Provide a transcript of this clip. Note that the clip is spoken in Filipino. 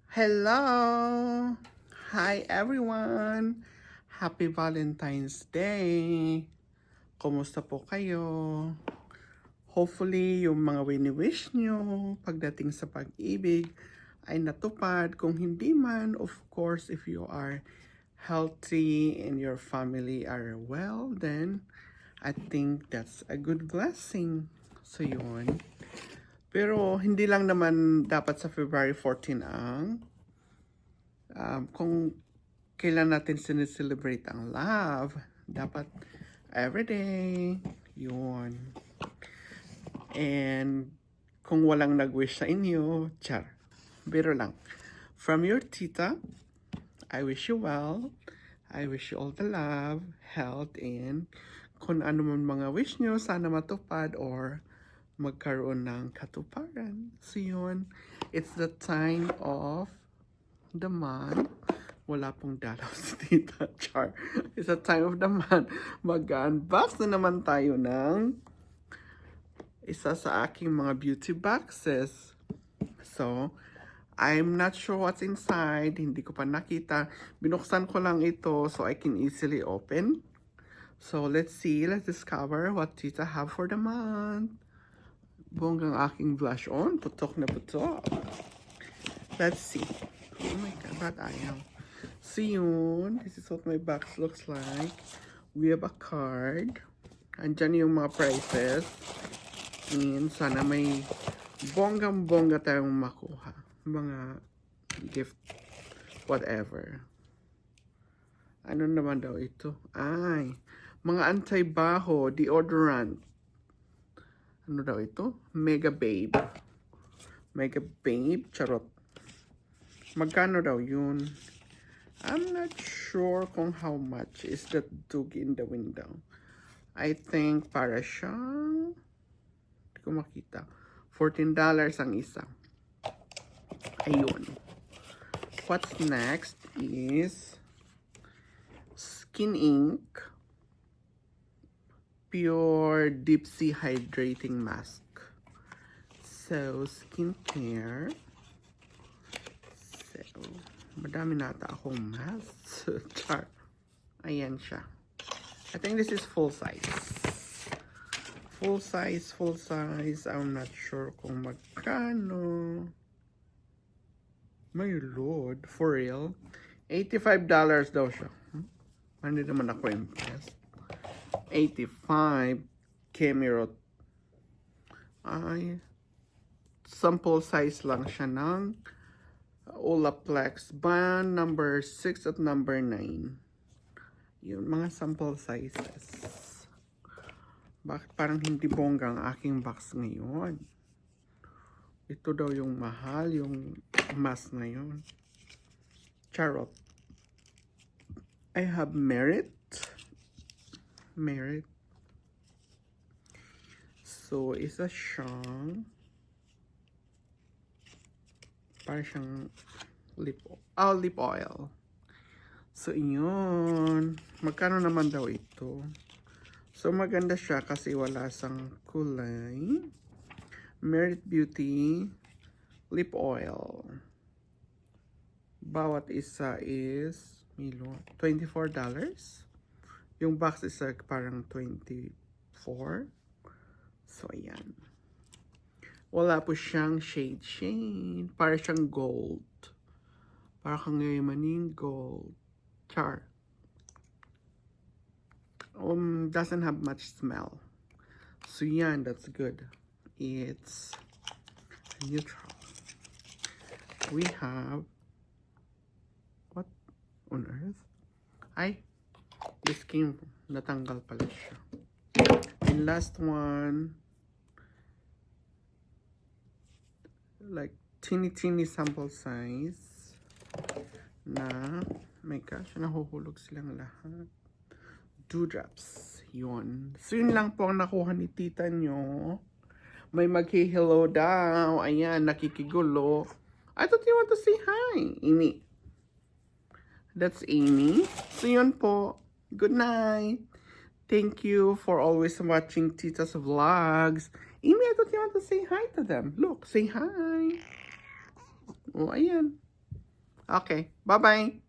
Hello! Hi everyone! Happy Valentine's Day! Kumusta po kayo? Hopefully, yung mga wini-wish nyo pagdating sa pag-ibig ay natupad. Kung hindi man, of course, if you are healthy and your family are well, then I think that's a good blessing. So yun. Pero hindi lang naman dapat sa February 14 ang kung kailan natin sineselebrate ang love. Dapat everyday. Yun. And kung walang nag-wish sa inyo, char. Biro lang. From your tita, I wish you well. I wish you all the love, health, and kung ano man mga wish nyo, sana matupad or magkaroon ng katuparan. So yun, it's the time of the month. Wala pong dalaw si Tita Char. It's the time of the month. Mag-unbox na naman tayo ng isa sa aking mga beauty boxes. So, I'm not sure what's inside. Hindi ko pa nakita. Binuksan ko lang ito so I can easily open. So, let's see. Let's discover what Tita have for the month. Bonggang aking blush on. Putok na putok. Let's see. Oh my God, ba't ayaw? So yun, this is what my box looks like. We have a card. Andyan yung mga prices. And sana may bonggang-bongga tayong makuha. Mga gift, whatever. Ano naman daw ito? Ay, mga anti-baho, deodorant. Ano daw ito? Mega Babe. Mega Babe, charot. Magkano daw yun? I'm not sure kung how much is that dog in the window. I think para siyang, hindi ko makita, $14 ang isa. Ayun. What's next is Skin Ink Pure Deep Sea Hydrating Mask. So, skincare. So, madami nata akong mask. Char. Ayan siya. I think this is full size. Full size. I'm not sure kung magkano. My lord, for real. $85 daw siya. Hindi naman ako impressed. 85 Kemirot. Ay, sample size lang siya ng Olaplex band number 6 at number 9. Yun, mga sample sizes. Bakit parang hindi bongga ang aking box ngayon? Ito daw yung mahal, yung mask ngayon. Charot. I have Merit. So, isa siyang parang siyang lip oil. So, yun. Magkano naman daw ito? So, maganda siya kasi wala sang kulay. Merit Beauty Lip Oil. Bawat isa is $24. Yung box is parang 24. So, ayan. Wala po siyang shade. Para siyang gold. Para kang maning gold. Char. Doesn't have much smell. So, yan. That's good. It's neutral. We have what on earth? Ay, this came, natanggal pala siya. And last one, like teeny sample size na, my gosh, nahuhulog silang lahat. Dewdrops. Yun. So, yun lang po ang nakuha ni tita nyo. May mag-hello daw. Ayan, nakikigulo. I thought you want to say hi, Amy. That's Amy. So, yun po. Good night. Thank you for always watching Tita's vlogs. Amy, I thought you want to say hi to them. Look, say hi. Oh, ayan. Okay, bye-bye.